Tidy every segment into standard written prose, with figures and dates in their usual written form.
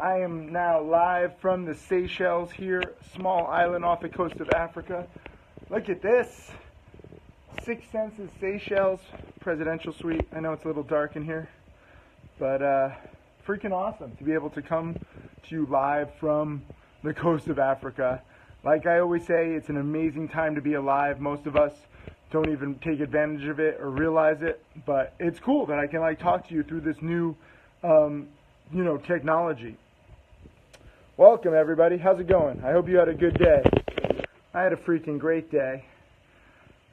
I am now live from the Seychelles here, small island off the coast of Africa. Look at this. Six Senses Seychelles presidential suite. I know it's a little dark in here, but freaking awesome to be able to come to you live from the coast of Africa. Like I always say, it's an amazing time to be alive. Most of us don't even take advantage of it or realize it, but it's cool that I can talk to you through this new technology. Welcome everybody. How's it going? I hope you had a good day. I had a freaking great day.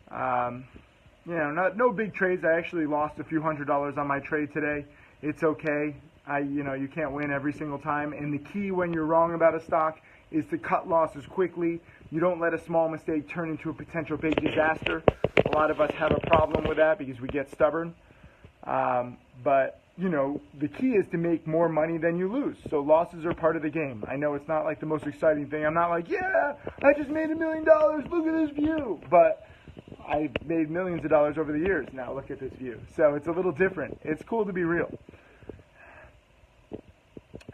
No big trades. I actually lost a few $100s on my trade today. It's okay. You can't win every single time, and the key when you're wrong about a stock is to cut losses quickly. You don't let a small mistake turn into a potential big disaster. A lot of us have a problem with that because we get stubborn. But the key is to make more money than you lose. So losses are part of the game. I know it's not like the most exciting thing. I'm not like, yeah, I just made $1 million. Look at this view. But I made millions of dollars over the years. Now look at this view. So it's a little different. It's cool to be real.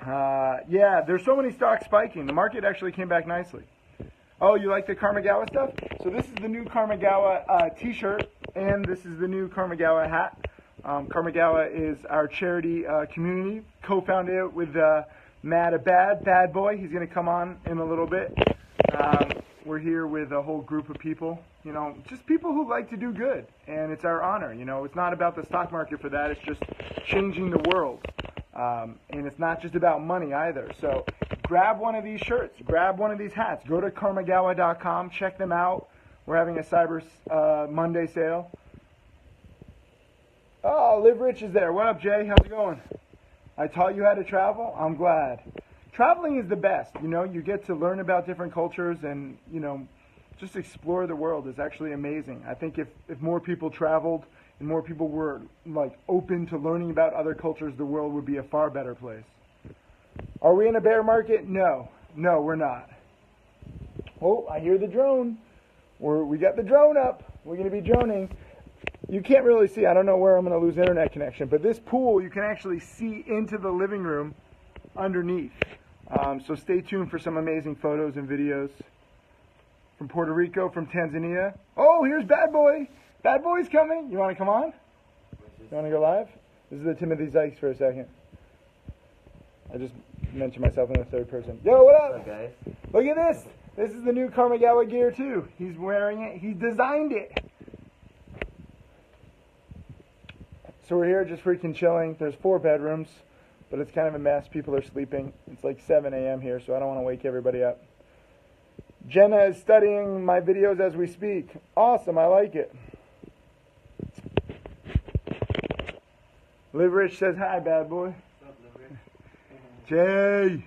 There's so many stocks spiking. The market actually came back nicely. Oh, you like the Karmagawa stuff? So this is the new Karmagawa t-shirt, and this is the new Karmagawa hat. Karmagawa is our charity community. Co-founded it with Matt, bad boy. He's going to come on in a little bit. We're here with a whole group of people, just people who like to do good, and it's our honor. It's not about the stock market for that. It's just changing the world. And it's not just about money either. So grab one of these shirts, grab one of these hats, go to karmagawa.com, check them out. We're having a Cyber Monday sale. Oh, Live Rich is there. What up, Jay? How's it going? I taught you how to travel. I'm glad. Traveling is the best. You get to learn about different cultures and, just explore the world. Is actually amazing. I think if more people traveled and more people were open to learning about other cultures, the world would be a far better place. Are we in a bear market? No, we're not. Oh, I hear the drone. We got the drone up. We're going to be droning. You can't really see. I don't know where I'm going to lose internet connection, but this pool, you can actually see into the living room underneath. So stay tuned for some amazing photos and videos from Puerto Rico, from Tanzania. Oh, here's Bad Boy. Bad Boy's coming. You want to come on? You want to go live? This is the Timothy Sykes for a second. I just mentioned myself in the third person. Yo, what up? What's up, guys? Look at this. This is the new Karmagawa gear, too. He's wearing it. He designed it. So we're here just freaking chilling. There's 4 bedrooms, but it's kind of a mess. People are sleeping. It's like 7 a.m. here, so I don't want to wake everybody up. Jenna is studying my videos as we speak. Awesome. I like it. Live Rich says hi, bad boy. What's up, Liv Rich? Jay.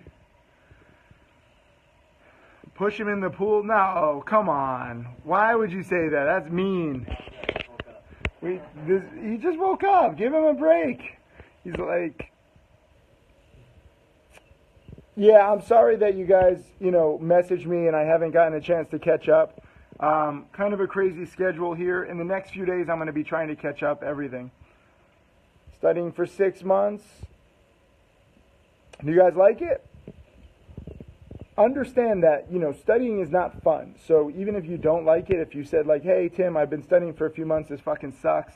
Push him in the pool? No, come on. Why would you say that? That's mean. He just woke up. Give him a break. He's like, yeah, I'm sorry that you guys, messaged me and I haven't gotten a chance to catch up. Kind of a crazy schedule here. In the next few days, I'm going to be trying to catch up everything. Studying for 6 months. Do you guys like it? Understand that, studying is not fun. So even if you don't like it, if you said hey, Tim, I've been studying for a few months, this fucking sucks,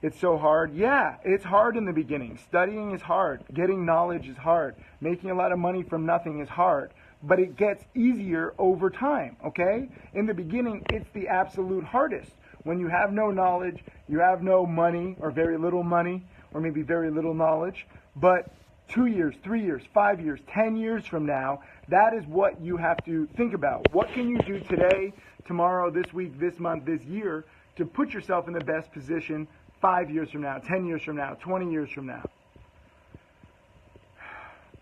it's so hard. Yeah, it's hard in the beginning. Studying is hard. Getting knowledge is hard. Making a lot of money from nothing is hard. But it gets easier over time, okay? In the beginning, it's the absolute hardest. When you have no knowledge, you have no money, or very little money, or maybe very little knowledge, but 2 years, 3 years, 5 years, 10 years from now, that is what you have to think about. What can you do today, tomorrow, this week, this month, this year to put yourself in the best position 5 years from now, 10 years from now, 20 years from now?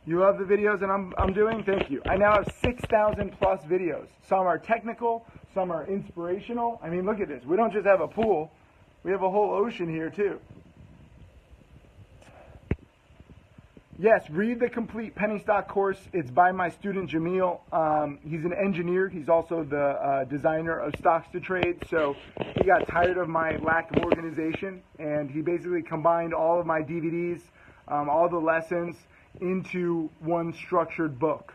You love the videos that I'm doing? Thank you. I now have 6,000 plus videos. Some are technical, some are inspirational. I mean, look at this. We don't just have a pool. We have a whole ocean here too. Yes, read the complete penny stock course. It's by my student Jamil. He's an engineer. He's also the designer of stocks to trade. So he got tired of my lack of organization, and he basically combined all of my DVDs, all the lessons, into one structured book.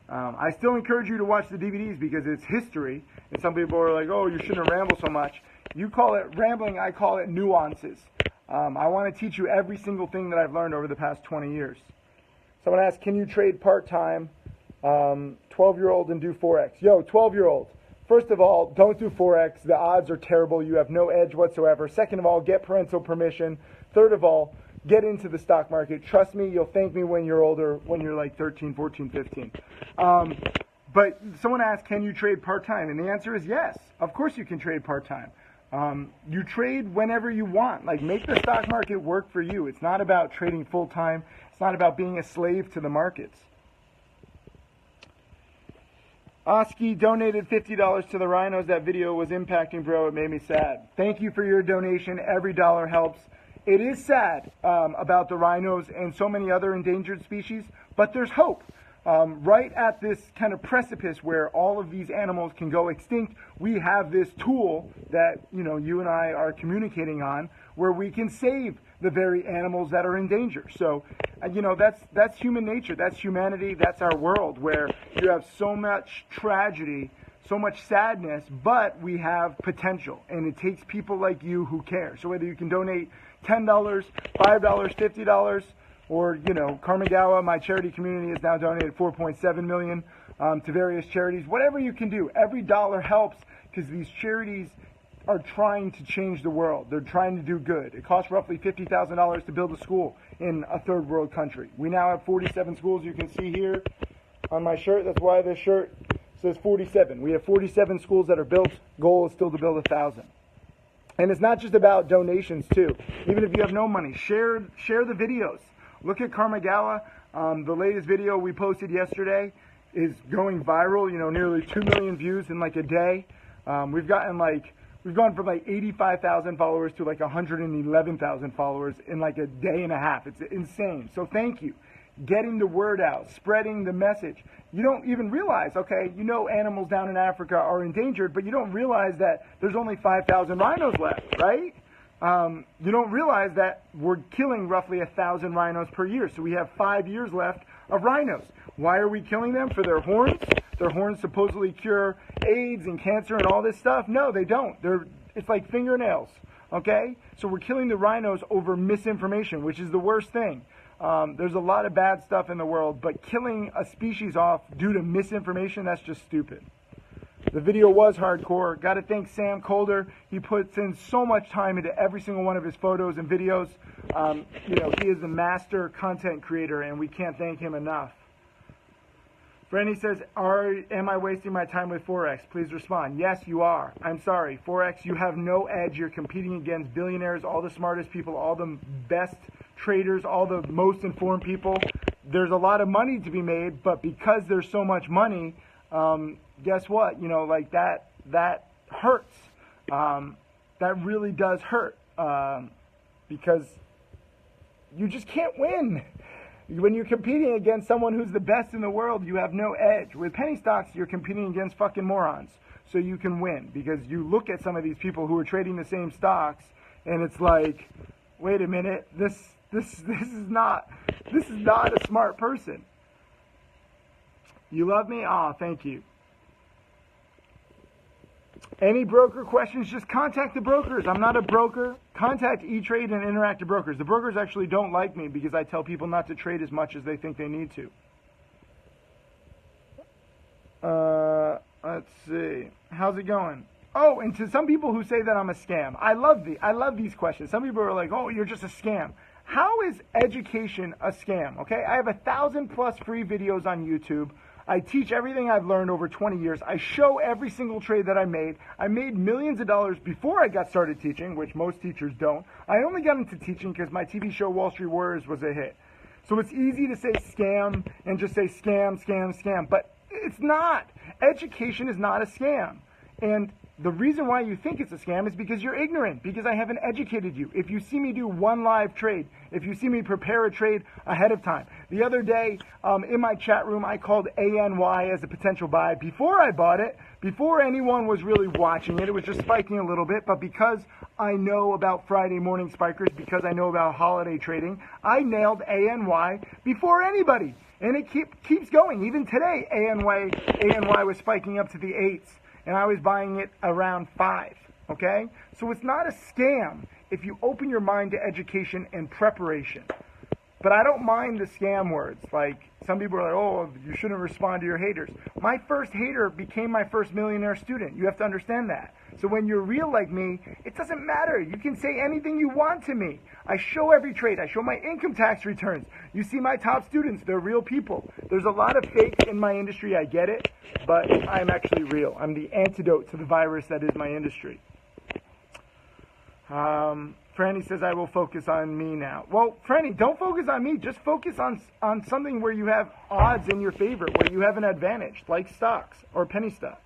I still encourage you to watch the DVDs because it's history, and some people are like, oh, you shouldn't ramble so much. You call it rambling, I call it nuances. I want to teach you every single thing that I've learned over the past 20 years. Someone asked, can you trade part-time, 12-year-old and do Forex? Yo, 12-year-old, first of all, don't do Forex. The odds are terrible. You have no edge whatsoever. Second of all, get parental permission. Third of all, get into the stock market. Trust me, you'll thank me when you're older, when you're like 13, 14, 15. But someone asked, can you trade part-time? And the answer is yes. Of course you can trade part-time. You trade whenever you want. Like, make the stock market work for you. It's not about trading full-time. It's not about being a slave to the markets. Oski donated $50 to the rhinos. That video was impacting, bro. It made me sad. Thank you for your donation. Every dollar helps. It is sad about the rhinos and so many other endangered species, but there's hope. Right at this kind of precipice where all of these animals can go extinct, we have this tool that, you and I are communicating on, where we can save the very animals that are in danger. So, that's human nature. That's humanity. That's our world, where you have so much tragedy, so much sadness, but we have potential. And it takes people like you who care. So whether you can donate $10, $5, $50, or, Karmagawa, my charity community, has now donated $4.7 million to various charities. Whatever you can do, every dollar helps, because these charities are trying to change the world. They're trying to do good. It costs roughly $50,000 to build a school in a third world country. We now have 47 schools. You can see here on my shirt. That's why this shirt says 47. We have 47 schools that are built. Goal is still to build 1,000. And it's not just about donations too. Even if you have no money, share the videos. Look at Karmagawa. The latest video we posted yesterday is going viral. Nearly 2 million views in like a day. We've gone from like 85,000 followers to like 111,000 followers in like a day and a half. It's insane. So thank you. Getting the word out, spreading the message. You don't even realize, animals down in Africa are endangered, but you don't realize that there's only 5,000 rhinos left, right? You don't realize that we're killing roughly 1,000 rhinos per year. So we have 5 years left of rhinos. Why are we killing them? For their horns? Their horns supposedly cure AIDS and cancer and all this stuff? No, they don't. It's like fingernails, okay? So we're killing the rhinos over misinformation, which is the worst thing. There's a lot of bad stuff in the world, but killing a species off due to misinformation, that's just stupid. The video was hardcore. Got to thank Sam Calder. He puts in so much time into every single one of his photos and videos. He is a master content creator, and we can't thank him enough. Brandy says, am I wasting my time with Forex? Please respond. Yes, you are. I'm sorry. Forex, you have no edge. You're competing against billionaires, all the smartest people, all the best traders, all the most informed people. There's a lot of money to be made, but because there's so much money, guess what? That hurts. That really does hurt, because you just can't win. When you're competing against someone who's the best in the world, you have no edge. With penny stocks, you're competing against fucking morons. So you can win, because you look at some of these people who are trading the same stocks, and it's like, wait a minute, this is not a smart person. You love me? Aw, thank you. Any broker questions, just contact the brokers. I'm not a broker. Contact E-Trade and Interactive Brokers. The brokers actually don't like me because I tell people not to trade as much as they think they need to. Let's see. How's it going? Oh, and to some people who say that I'm a scam, I love these questions. Some people are like, oh, you're just a scam. How is education a scam? Okay, I have 1,000+ free videos on YouTube. I teach everything I've learned over 20 years. I show every single trade that I made. I made millions of dollars before I got started teaching, which most teachers don't. I only got into teaching because my TV show Wall Street Warriors was a hit. So it's easy to say scam and just say scam, scam, scam. But it's not. Education is not a scam. And the reason why you think it's a scam is because you're ignorant, because I haven't educated you. If you see me do one live trade, if you see me prepare a trade ahead of time. The other day, in my chat room, I called ANY as a potential buy before I bought it, before anyone was really watching it. It was just spiking a little bit, but because I know about Friday morning spikers, because I know about holiday trading, I nailed ANY before anybody. And it keeps going. Even today, ANY was spiking up to the 8s. And I was buying it around 5, okay? So it's not a scam if you open your mind to education and preparation. But I don't mind the scam words. Like, some people are like, oh, you shouldn't respond to your haters. My first hater became my first millionaire student. You have to understand that. So when you're real like me, it doesn't matter. You can say anything you want to me. I show every trade. I show my income tax returns. You see my top students. They're real people. There's a lot of fake in my industry. I get it. But I'm actually real. I'm the antidote to the virus that is my industry. Franny says, I will focus on me now. Well, Franny, don't focus on me. Just focus on something where you have odds in your favor, where you have an advantage, like stocks or penny stocks.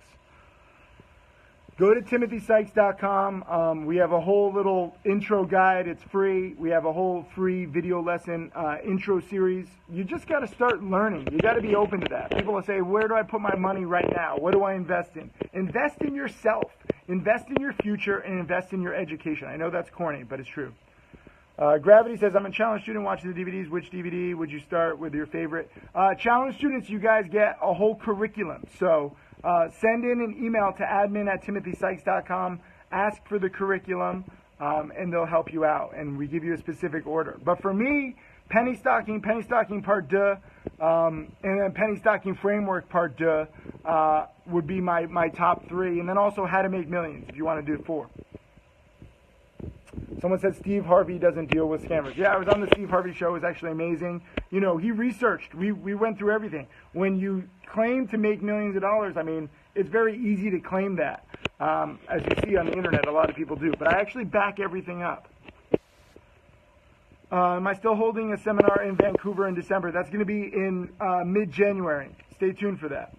Go to timothysykes.com. We have a whole little intro guide. It's free. We have a whole free video lesson intro series. You just got to start learning. You got to be open to that. People will say, where do I put my money right now? What do I invest in? Invest in yourself. Invest in your future and invest in your education. I know that's corny, but it's true. Gravity says, I'm a challenge student watching the DVDs. Which DVD would you start with your favorite? Challenge students, you guys get a whole curriculum. So send in an email to admin@timothysykes.com. Ask for the curriculum, and they'll help you out. And we give you a specific order. But for me, penny stocking part 2, and then penny stocking framework part 2 would be my top 3. And then also how to make millions if you want to do 4. Someone said Steve Harvey doesn't deal with scammers. Yeah, I was on the Steve Harvey show. It was actually amazing. You know, he researched. We went through everything. When you claim to make millions of dollars, I mean, it's very easy to claim that. As you see on the internet, a lot of people do. But I actually back everything up. Am I still holding a seminar in Vancouver in December? That's going to be in mid-January. Stay tuned for that.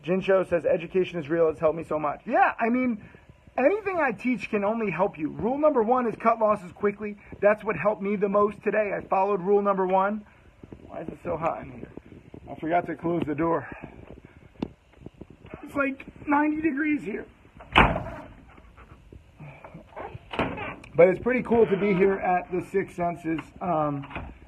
Jin Show says, education is real. It's helped me so much. Yeah, I mean, anything I teach can only help you. Rule number 1 is cut losses quickly. That's what helped me the most today. I followed rule number 1. Why is it so hot in here? I forgot to close the door. It's like 90 degrees here. But it's pretty cool to be here at the Six Senses.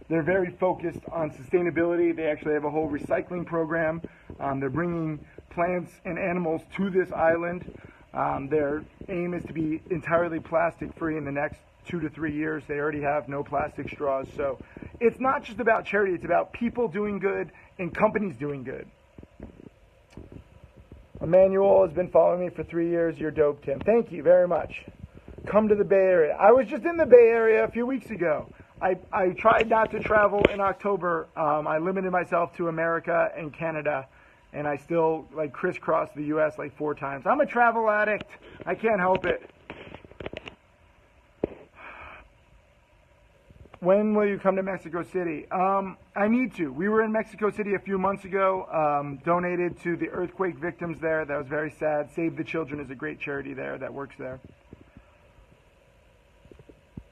They're very focused on sustainability. They actually have a whole recycling program. They're bringing plants and animals to this island. Their aim is to be entirely plastic-free in the next 2 to 3 years. They already have no plastic straws. So it's not just about charity. It's about people doing good and companies doing good. Emmanuel has been following me for 3 years. You're dope, Tim. Thank you very much. Come to the Bay Area. I was just in the Bay Area a few weeks ago. I tried not to travel in October. I limited myself to America and Canada. And I still crisscrossed the U.S. 4 times. I'm a travel addict. I can't help it. When will you come to Mexico City? I need to. We were in Mexico City a few months ago, donated to the earthquake victims there. That was very sad. Save the Children is a great charity there that works there.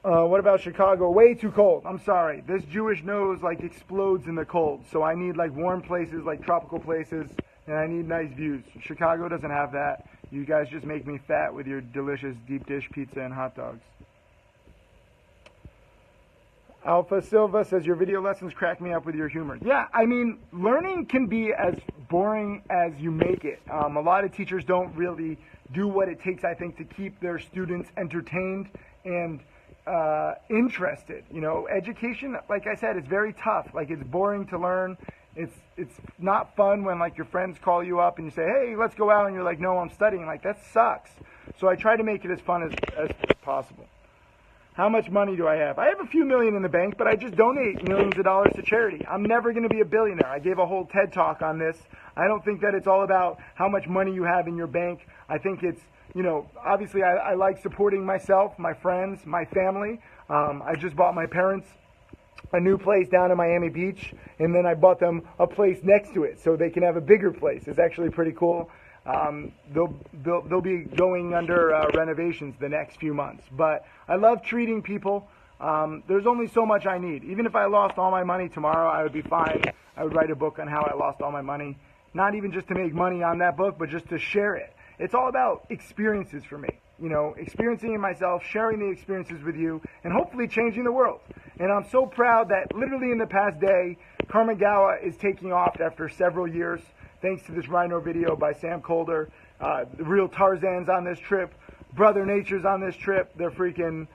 What about Chicago? Way too cold. I'm sorry. This Jewish nose explodes in the cold. So I need warm places, tropical places, and I need nice views. Chicago doesn't have that. You guys just make me fat with your delicious deep dish pizza and hot dogs. Alpha Silva says, your video lessons crack me up with your humor. Yeah, I mean, learning can be as boring as you make it. A lot of teachers don't really do what it takes, I think, to keep their students entertained and interested. You know, education, like I said, it's very tough. It's boring to learn. It's not fun when your friends call you up and you say, hey, let's go out, and you're like, no, I'm studying. That sucks. So I try to make it as fun as possible. How much money do I have? I have a few million in the bank, but I just donate millions of dollars to charity. I'm never going to be a billionaire. I gave a whole TED talk on this. I don't think that it's all about how much money you have in your bank. I think it's, obviously I like supporting myself, my friends, my family. I just bought my parents a new place down in Miami Beach, and then I bought them a place next to it so they can have a bigger place. It's actually pretty cool. They'll be going under renovations the next few months. But I love treating people. There's only so much I need. Even if I lost all my money tomorrow, I would be fine. I would write a book on how I lost all my money. Not even just to make money on that book, but just to share it. It's all about experiences for me. You know, experiencing it myself, sharing the experiences with you, and hopefully changing the world. And I'm so proud that literally in the past day, Karmagawa is taking off after several years, thanks to this rhino video by Sam Colder. The real Tarzan's on this trip. Brother Nature's on this trip. They're freaking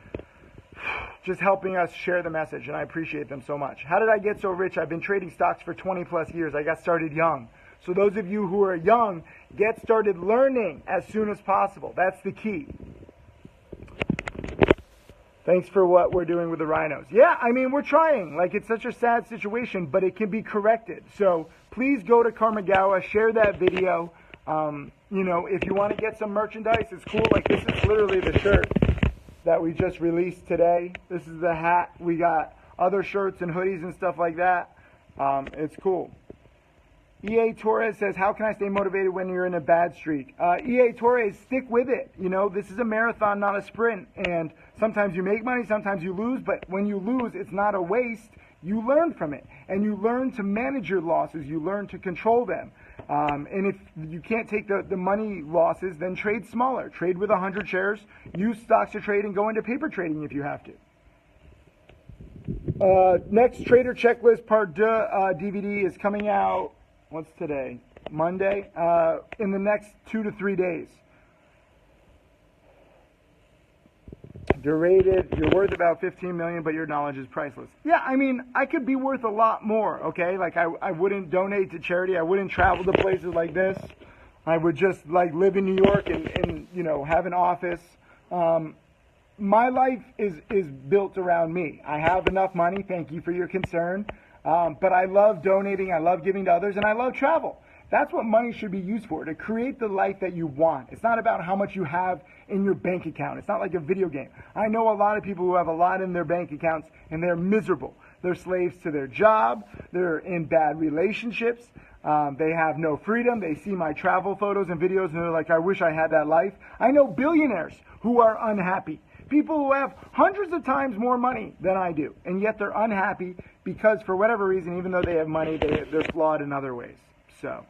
just helping us share the message, and I appreciate them so much. How did I get so rich? I've been trading stocks for 20 plus years. I got started young. So those of you who are young, get started learning as soon as possible. That's the key. Thanks for what we're doing with the rhinos. Yeah, I mean, we're trying. Like, it's such a sad situation, but it can be corrected. So please go to Karmagawa, share that video. You know, if you want to get some merchandise, it's cool. Like, this is literally the shirt that we just released today. This is the hat. We got other shirts and hoodies and stuff like that. It's cool. EA Torres says, how can I stay motivated when you're in a bad streak? EA Torres, stick with it. You know, this is a marathon, not a sprint. And sometimes you make money, sometimes you lose. But when you lose, it's not a waste. You learn from it. And you learn to manage your losses. You learn to control them. And if you can't take the money losses, then trade smaller. Trade with 100 shares. Use stocks to trade and go into paper trading if you have to. Next Trader Checklist Part 2 DVD is coming out. What's today? Monday? In the next 2 to 3 days. You're rated, you're worth about 15 million, but your knowledge is priceless. Yeah, I mean, I could be worth a lot more, okay? Like, I wouldn't donate to charity. I wouldn't travel to places like this. I would just, like, live in New York and you know, have an office. My life is built around me. I have enough money. Thank you for your concern. But I love donating, I love giving to others, and I love travel. That's what money should be used for, to create the life that you want. It's not about how much you have in your bank account. It's not like a video game. I know a lot of people who have a lot in their bank accounts, and they're miserable. They're slaves to their job. They're in bad relationships. They have no freedom. They see my travel photos and videos, and they're like, I wish I had that life. I know billionaires who are unhappy. People who have hundreds of times more money than I do, and yet they're unhappy because for whatever reason, even though they have money, they're flawed in other ways. So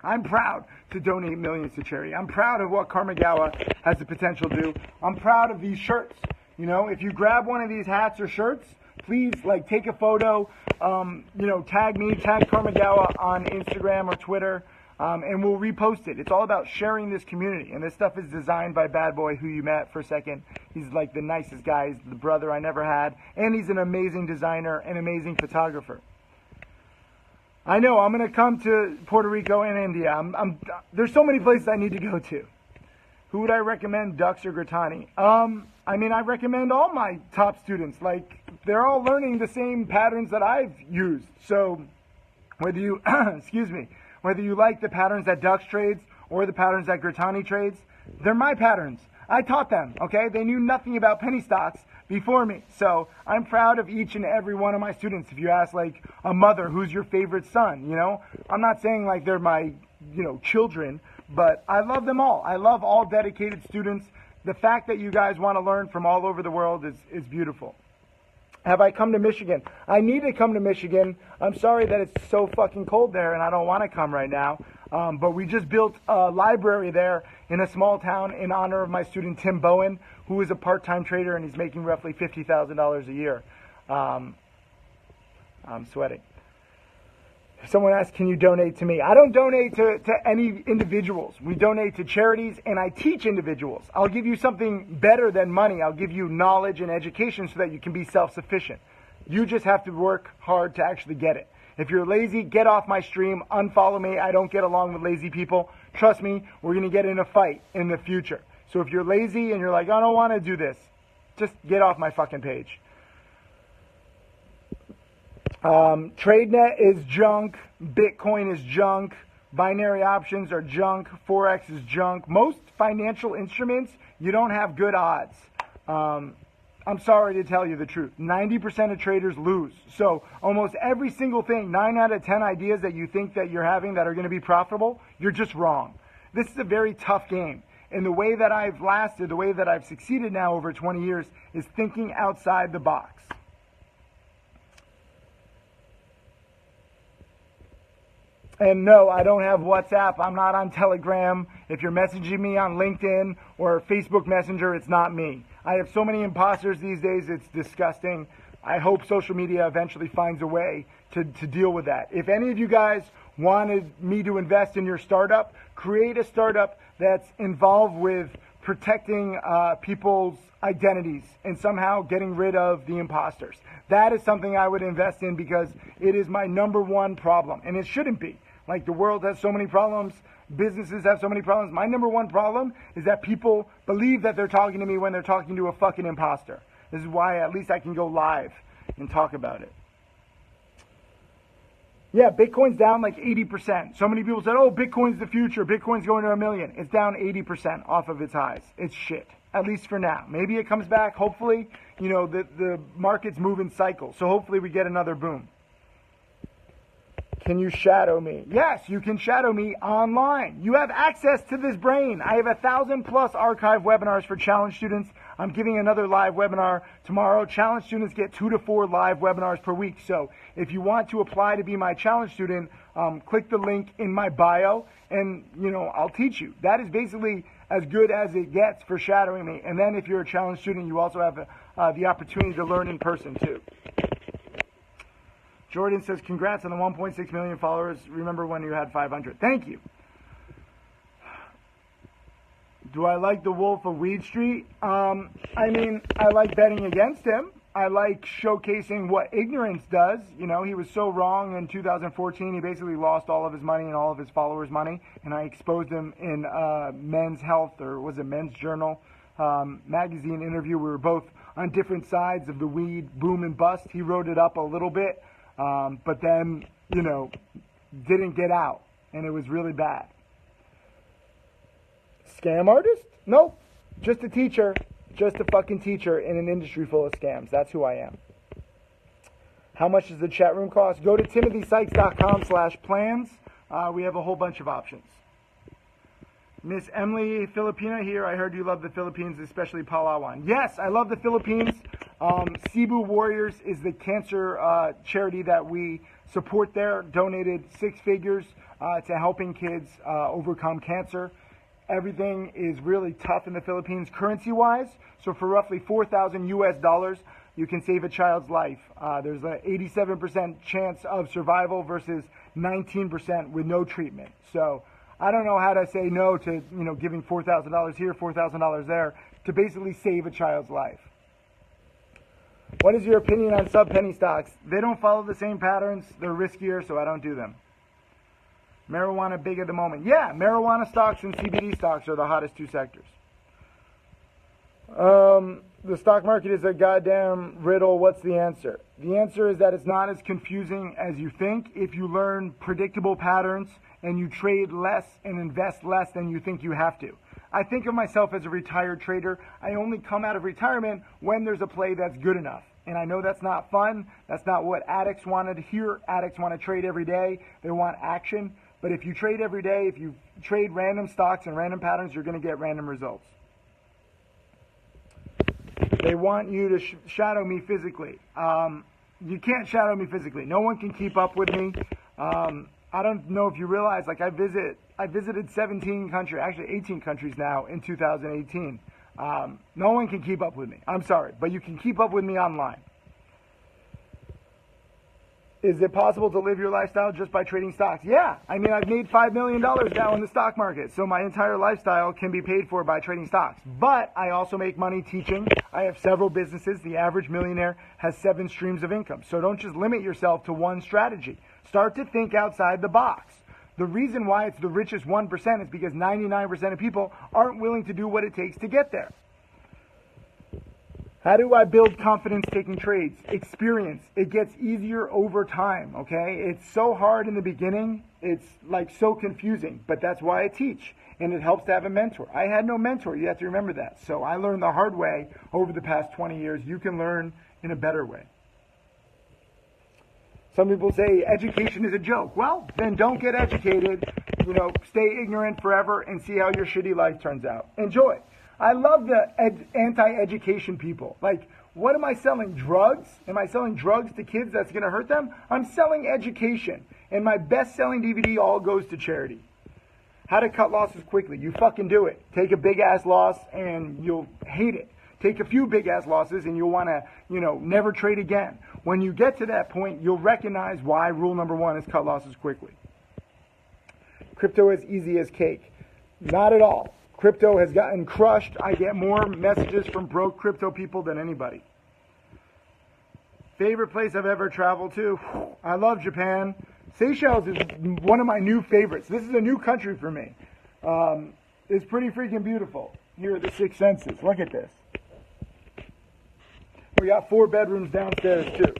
I'm proud to donate millions to charity. I'm proud of what Karmagawa has the potential to do. I'm proud of these shirts. You know, if you grab one of these hats or shirts, please, like, take a photo, you know, tag me, tag Karmagawa on Instagram or Twitter. And we'll repost it. It's all about sharing this community. And this stuff is designed by Bad Boy, who you met for a second. He's like the nicest guy. He's the brother I never had. And he's an amazing designer and amazing photographer. I know, I'm going to come to Puerto Rico and India. There's so many places I need to go to. Who would I recommend, Dux or Grattani? I mean, I recommend all my top students. Like, they're all learning the same patterns that I've used. So, whether you, excuse me, whether you like the patterns that Dux trades or the patterns that Grattani trades, they're my patterns. I taught them, okay? They knew nothing about penny stocks before me. So I'm proud of each and every one of my students. If you ask, like, a mother, who's your favorite son, you know? I'm not saying, like, they're my, you know, children, but I love them all. I love all dedicated students. The fact that you guys want to learn from all over the world is beautiful. Have I come to Michigan? I need to come to Michigan. I'm sorry that it's so fucking cold there and I don't want to come right now. But we just built a library there in a small town in honor of my student Tim Bowen, who is a part-time trader and he's making roughly $50,000 a year. I'm sweating. Someone asked, can you donate to me? I don't donate to any individuals. We donate to charities, and I teach individuals. I'll give you something better than money. I'll give you knowledge and education so that you can be self-sufficient. You just have to work hard to actually get it. If you're lazy, get off my stream, unfollow me. I don't get along with lazy people. Trust me, we're going to get in a fight in the future. So if you're lazy and you're like, I don't want to do this, just get off my fucking page. TradeNet is junk. Bitcoin is junk. Binary options are junk. Forex is junk. Most financial instruments, you don't have good odds. I'm sorry to tell you the truth. 90% of traders lose. So almost every single thing, 9 out of 10 ideas that you think that you're having that are going to be profitable, you're just wrong. This is a very tough game. And the way that I've lasted, the way that I've succeeded now over 20 years is thinking outside the box. And no, I don't have WhatsApp. I'm not on Telegram. If you're messaging me on LinkedIn or Facebook Messenger, it's not me. I have so many imposters these days, it's disgusting. I hope social media eventually finds a way to deal with that. If any of you guys wanted me to invest in your startup, create a startup that's involved with protecting people's identities and somehow getting rid of the imposters. That is something I would invest in because it is my number one problem. And it shouldn't be. Like, the world has so many problems. Businesses have so many problems. My number one problem is that people believe that they're talking to me when they're talking to a fucking imposter. This is why at least I can go live and talk about it. Yeah, Bitcoin's down like 80%. So many people said, oh, Bitcoin's the future. Bitcoin's going to $1 million. It's down 80% off of its highs. It's shit, at least for now. Maybe it comes back. Hopefully, the markets move in cycles. So hopefully we get another boom. Can you shadow me? Yes, you can shadow me online. You have access to this brain. I have 1,000+ archive webinars for challenge students. I'm giving another live webinar tomorrow. Challenge students get 2 to 4 live webinars per week. So if you want to apply to be my challenge student, click the link in my bio and, I'll teach you. That is basically as good as it gets for shadowing me. And then if you're a challenge student, you also have the opportunity to learn in person too. Jordan says, congrats on the 1.6 million followers. Remember when you had 500. Thank you. Do I like the Wolf of Weed Street? I like betting against him. I like showcasing what ignorance does. He was so wrong in 2014. He basically lost all of his money and all of his followers' money. And I exposed him in Men's Health, or was it Men's Journal magazine interview. We were both on different sides of the weed boom and bust. He wrote it up a little bit. But then, didn't get out, and it was really bad. Scam artist? Nope. Just a teacher. Just a fucking teacher in an industry full of scams. That's who I am. How much does the chat room cost? Go to timothysykes.com/plans. We have a whole bunch of options. Miss Emily Filipina here. I heard you love the Philippines, especially Palawan. Yes, I love the Philippines. Cebu Warriors is the cancer charity that we support there. Donated 6 figures to helping kids overcome cancer. Everything is really tough in the Philippines currency-wise. So for roughly $4,000 US, you can save a child's life. There's an 87% chance of survival versus 19% with no treatment. So I don't know how to say no to, giving $4,000 here, $4,000 there to basically save a child's life. What is your opinion on sub-penny stocks? They don't follow the same patterns. They're riskier, so I don't do them. Marijuana big at the moment. Yeah, marijuana stocks and CBD stocks are the hottest 2 sectors. The stock market is a goddamn riddle. What's the answer? The answer is that it's not as confusing as you think if you learn predictable patterns and you trade less and invest less than you think you have to. I think of myself as a retired trader. I only come out of retirement when there's a play that's good enough. And I know that's not fun. That's not what addicts want to hear. Addicts want to trade every day. They want action. But if you trade every day, if you trade random stocks and random patterns, you're going to get random results. They want you to shadow me physically. You can't shadow me physically. No one can keep up with me. I don't know if you realize, I visited 17 countries, actually 18 countries now in 2018. No one can keep up with me. I'm sorry, but you can keep up with me online. Is it possible to live your lifestyle just by trading stocks? Yeah. I've made $5 million now in the stock market, so my entire lifestyle can be paid for by trading stocks. But I also make money teaching. I have several businesses. The average millionaire has 7 streams of income. So don't just limit yourself to one strategy. Start to think outside the box. The reason why it's the richest 1% is because 99% of people aren't willing to do what it takes to get there. How do I build confidence taking trades? Experience. It gets easier over time, okay? It's so hard in the beginning. It's so confusing, but that's why I teach. And it helps to have a mentor. I had no mentor. You have to remember that. So I learned the hard way over the past 20 years. You can learn in a better way. Some people say education is a joke. Well, then don't get educated. stay ignorant forever and see how your shitty life turns out. Enjoy. I love the anti-education people. Like, what am I selling? Drugs? Am I selling drugs to kids that's going to hurt them? I'm selling education. And my best-selling DVD all goes to charity. How to cut losses quickly. You fucking do it. Take a big-ass loss and you'll hate it. Take a few big-ass losses and you'll want to, never trade again. When you get to that point, you'll recognize why rule number 1 is cut losses quickly. Crypto is easy as cake. Not at all. Crypto has gotten crushed. I get more messages from broke crypto people than anybody. Favorite place I've ever traveled to? I love Japan. Seychelles is one of my new favorites. This is a new country for me. It's pretty freaking beautiful. Here are the 6 senses. Look at this. We got 4 bedrooms downstairs too.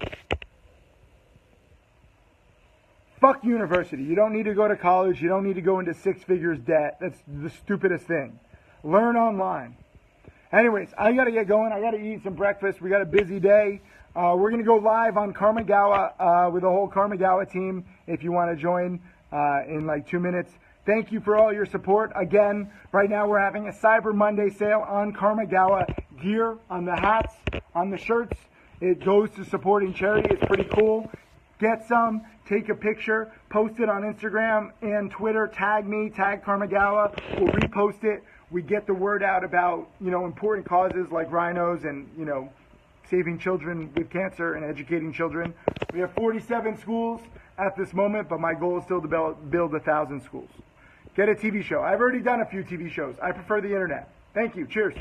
Fuck university. You don't need to go to college. You don't need to go into 6 figures debt. That's the stupidest thing. Learn online. Anyways, I got to get going. I got to eat some breakfast. We got a busy day. We're going to go live on Karmagawa with the whole Karmagawa team if you want to join in like 2 minutes. Thank you for all your support. Again, right now we're having a Cyber Monday sale on Karmagawa gear, on the hats, on the shirts. It goes to supporting charity. It's pretty cool. Get some, take a picture, post it on Instagram and Twitter, tag me, tag Karmagawa. We'll repost it. We get the word out about, important causes like rhinos and, saving children with cancer and educating children. We have 47 schools at this moment, but my goal is still to build 1,000 schools. Get a TV show. I've already done a few TV shows. I prefer the internet. Thank you. Cheers.